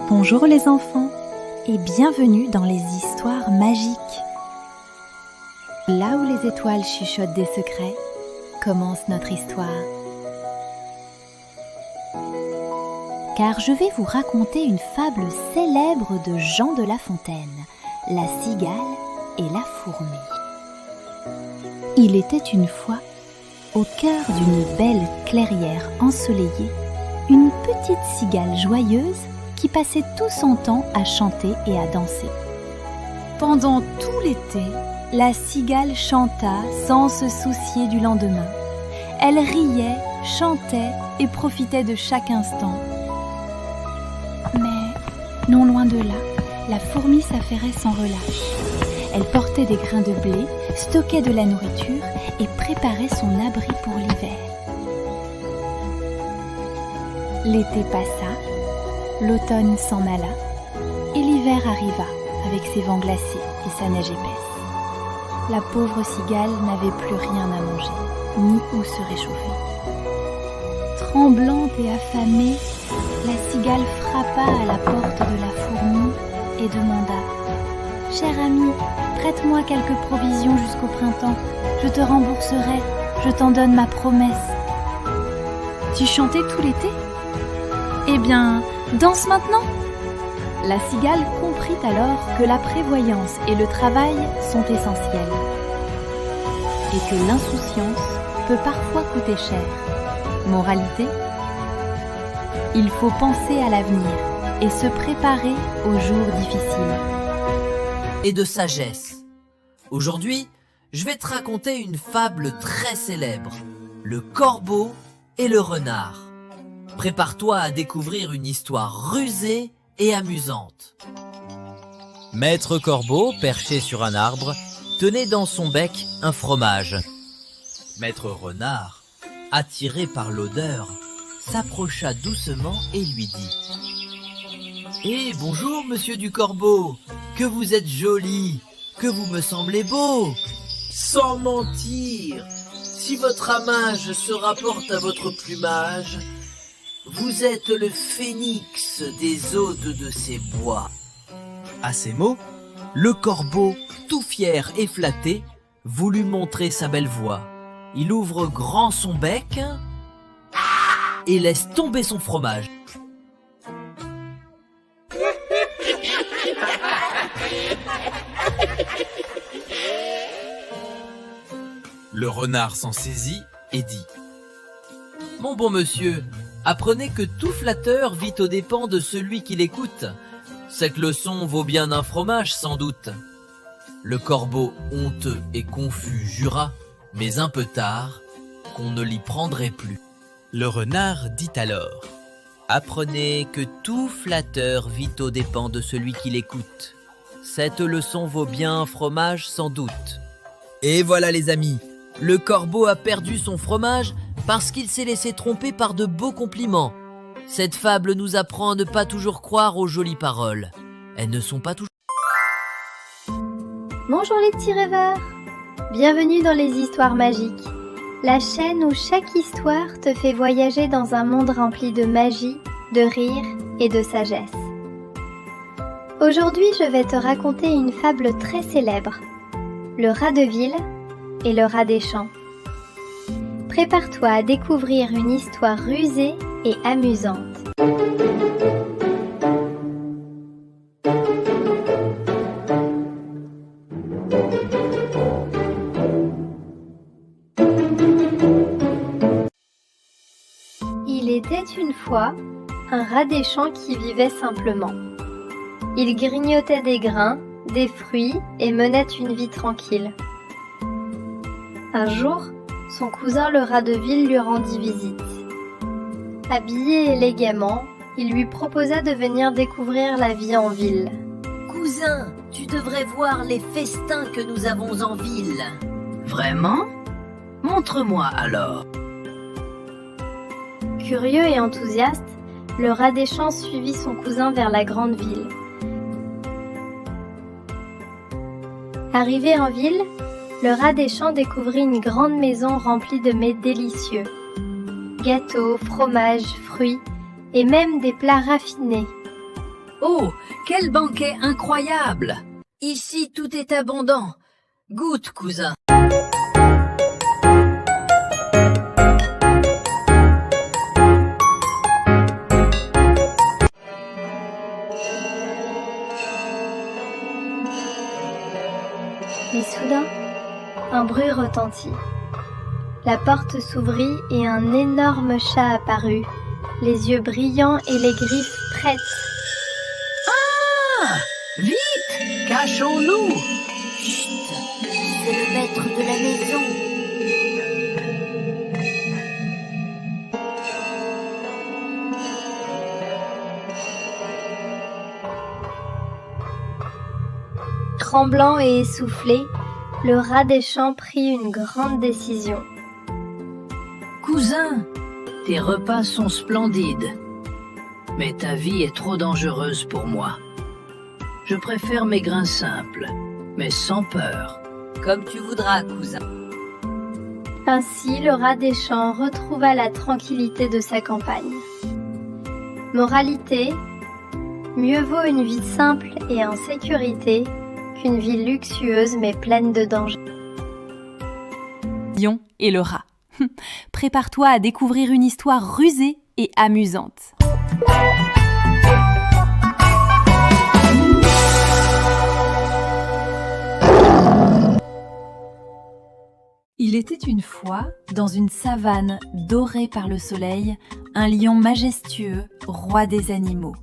Bonjour les enfants et bienvenue dans les histoires magiques. Là où les étoiles chuchotent des secrets, commence notre histoire. Car je vais vous raconter une fable célèbre de Jean de La Fontaine, la cigale et la fourmi. Il était une fois, au cœur d'une belle clairière ensoleillée, une petite cigale joyeuse qui passait tout son temps à chanter et à danser. Pendant tout l'été, la cigale chanta sans se soucier du lendemain. Elle riait, chantait et profitait de chaque instant. Mais, non loin de là, la fourmi s'affairait sans relâche. Elle portait des grains de blé, stockait de la nourriture et préparait son abri pour l'hiver. L'été passa, l'automne s'en alla et l'hiver arriva avec ses vents glacés et sa neige épaisse. La pauvre cigale n'avait plus rien à manger, ni où se réchauffer. Tremblante et affamée, la cigale frappa à la porte de la fourmi et demanda « Cher ami, prête-moi quelques provisions jusqu'au printemps, je te rembourserai, je t'en donne ma promesse. » Tu chantais tout l'été ? Eh bien, danse maintenant ! La cigale comprit alors que la prévoyance et le travail sont essentiels et que l'insouciance peut parfois coûter cher. Moralité : il faut penser à l'avenir et se préparer aux jours difficiles. Et de sagesse. Aujourd'hui, je vais te raconter une fable très célèbre, le corbeau et le renard. Prépare-toi à découvrir une histoire rusée et amusante. Maître Corbeau, perché sur un arbre, tenait dans son bec un fromage. Maître Renard, attiré par l'odeur, s'approcha doucement et lui dit « Eh, bonjour, monsieur du Corbeau, que vous êtes joli, que vous me semblez beau. Sans mentir, si votre ramage se rapporte à votre plumage, vous êtes le phénix des hôtes de ces bois. » À ces mots, le corbeau, tout fier et flatté, voulut montrer sa belle voix. Il ouvre grand son bec et laisse tomber son fromage. Le renard s'en saisit et dit « Mon bon monsieur, apprenez que tout flatteur vit aux dépens de celui qui l'écoute. Cette leçon vaut bien un fromage sans doute. » Le corbeau, honteux et confus, jura, mais un peu tard, qu'on ne l'y prendrait plus. Le renard dit alors « Apprenez que tout flatteur vit aux dépens de celui qui l'écoute. Cette leçon vaut bien un fromage sans doute. » Et voilà les amis, le corbeau a perdu son fromage parce qu'il s'est laissé tromper par de beaux compliments. Cette fable nous apprend à ne pas toujours croire aux jolies paroles. Elles ne sont pas toujours... Bonjour les petits rêveurs! Bienvenue dans les histoires magiques, la chaîne où chaque histoire te fait voyager dans un monde rempli de magie, de rire et de sagesse. Aujourd'hui, je vais te raconter une fable très célèbre, le rat de ville et le rat des champs. Prépare-toi à découvrir une histoire rusée et amusante. Il était une fois un rat des champs qui vivait simplement. Il grignotait des grains, des fruits et menait une vie tranquille. Un jour, son cousin le rat de ville lui rendit visite. Habillé élégamment, il lui proposa de venir découvrir la vie en ville. « Cousin, tu devrais voir les festins que nous avons en ville. »« Vraiment ? Montre-moi alors. » Curieux et enthousiaste, le rat des champs suivit son cousin vers la grande ville. Arrivé en ville, le rat des champs découvrit une grande maison remplie de mets délicieux. Gâteaux, fromages, fruits et même des plats raffinés. Oh, quel banquet incroyable! Ici, tout est abondant. Goûte, cousin. Mais soudain, un bruit retentit. La porte s'ouvrit et un énorme chat apparut, les yeux brillants et les griffes prêtes. Ah! Vite! Cachons-nous! Chut, c'est le maître de la maison. Tremblant et essoufflé, le rat des champs prit une grande décision. Cousin, tes repas sont splendides, mais ta vie est trop dangereuse pour moi. Je préfère mes grains simples, mais sans peur. Comme tu voudras, cousin. Ainsi, le rat des champs retrouva la tranquillité de sa campagne. Moralité, mieux vaut une vie simple et en sécurité qu'une vie luxueuse mais pleine de dangers. Lion et le rat. Prépare-toi à découvrir une histoire rusée et amusante. Il était une fois, dans une savane dorée par le soleil, un lion majestueux, roi des animaux.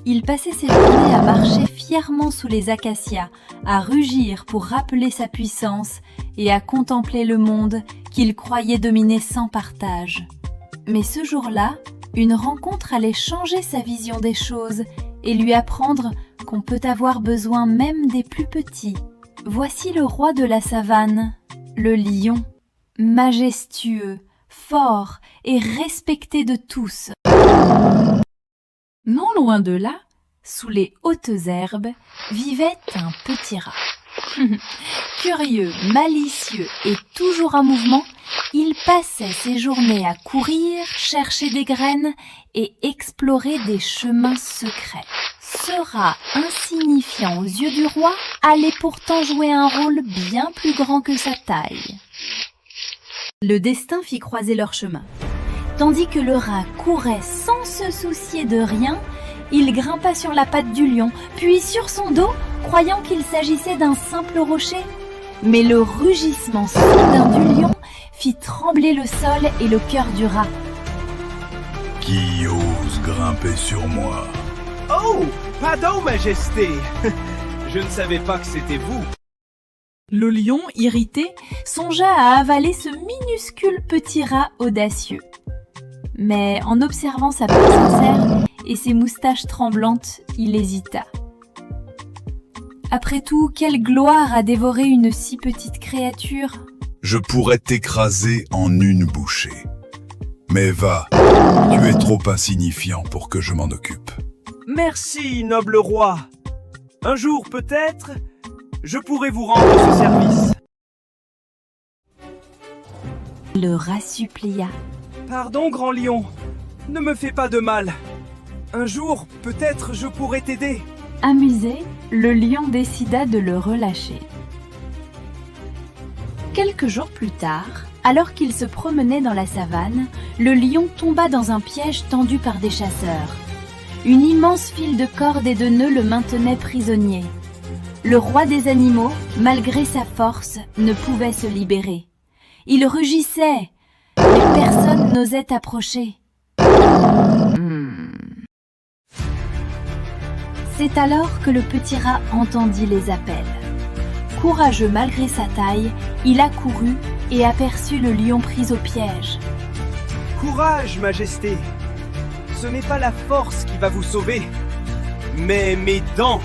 Il passait ses journées à marcher fièrement sous les acacias, à rugir pour rappeler sa puissance et à contempler le monde qu'il croyait dominer sans partage. Mais ce jour-là, une rencontre allait changer sa vision des choses et lui apprendre qu'on peut avoir besoin même des plus petits. Voici le roi de la savane, le lion, majestueux, fort et respecté de tous. Non loin de là, sous les hautes herbes, vivait un petit rat. Curieux, malicieux et toujours en mouvement, il passait ses journées à courir, chercher des graines et explorer des chemins secrets. Ce rat insignifiant aux yeux du roi allait pourtant jouer un rôle bien plus grand que sa taille. Le destin fit croiser leurs chemins. Tandis que le rat courait sans se soucier de rien, il grimpa sur la patte du lion, puis sur son dos, croyant qu'il s'agissait d'un simple rocher. Mais le rugissement soudain du lion fit trembler le sol et le cœur du rat. Qui ose grimper sur moi? Oh, pardon, Majesté. Je ne savais pas que c'était vous. Le lion, irrité, songea à avaler ce minuscule petit rat audacieux. Mais en observant sa peau sincère et ses moustaches tremblantes, il hésita. Après tout, quelle gloire à dévorer une si petite créature! Je pourrais t'écraser en une bouchée. Mais va, tu es trop insignifiant pour que je m'en occupe. Merci, noble roi. Un jour, peut-être, je pourrai vous rendre ce service. Le rat supplia. Pardon, grand lion. Ne me fais pas de mal. Un jour, peut-être, je pourrai t'aider. Amusé, le lion décida de le relâcher. Quelques jours plus tard, alors qu'il se promenait dans la savane, le lion tomba dans un piège tendu par des chasseurs. Une immense file de cordes et de nœuds le maintenait prisonnier. Le roi des animaux, malgré sa force, ne pouvait se libérer. Il rugissait, mais personne n'osait approcher. C'est alors que le petit rat entendit les appels. Courageux malgré sa taille, il accourut et aperçut le lion pris au piège. Courage, Majesté. Ce n'est pas la force qui va vous sauver, mais mes dents.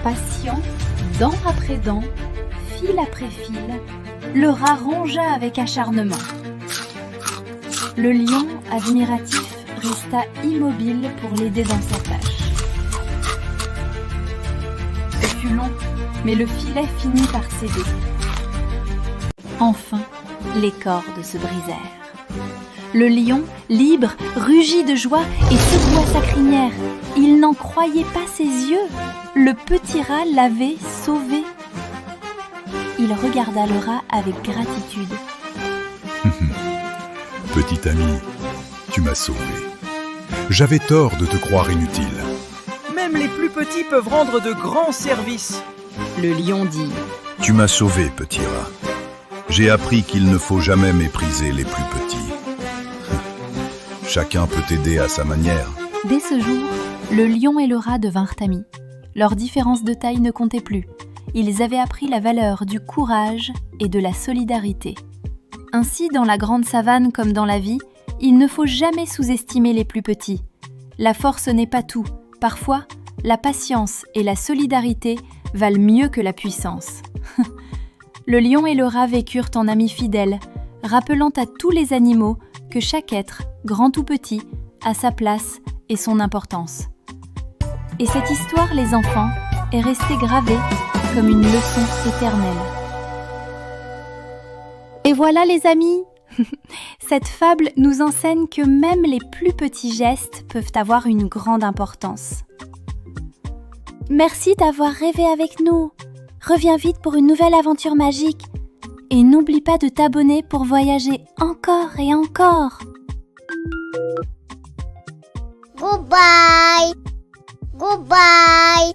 Patient, dent après dent, fil après fil, le rat rongea avec acharnement. Le lion, admiratif, resta immobile pour l'aider dans sa tâche. Ce fut long, mais le filet finit par céder. Enfin, les cordes se brisèrent. Le lion, libre, rugit de joie et secoua sa crinière. Il n'en croyait pas ses yeux. Le petit rat l'avait sauvé. Il regarda le rat avec gratitude. Petit ami, tu m'as sauvé. J'avais tort de te croire inutile. Même les plus petits peuvent rendre de grands services. Le lion dit: Tu m'as sauvé, petit rat. J'ai appris qu'il ne faut jamais mépriser les plus petits. Chacun peut t'aider à sa manière. Dès ce jour, le lion et le rat devinrent amis. Leur différence de taille ne comptait plus. Ils avaient appris la valeur du courage et de la solidarité. Ainsi, dans la grande savane comme dans la vie, il ne faut jamais sous-estimer les plus petits. La force n'est pas tout. Parfois, la patience et la solidarité valent mieux que la puissance. Le lion et le rat vécurent en amis fidèles, rappelant à tous les animaux que chaque être, grand ou petit, a sa place et son importance. Et cette histoire, les enfants, est restée gravée comme une leçon éternelle. Et voilà les amis, cette fable nous enseigne que même les plus petits gestes peuvent avoir une grande importance. Merci d'avoir rêvé avec nous. Reviens vite pour une nouvelle aventure magique. Et n'oublie pas de t'abonner pour voyager encore et encore. Goodbye. Goodbye.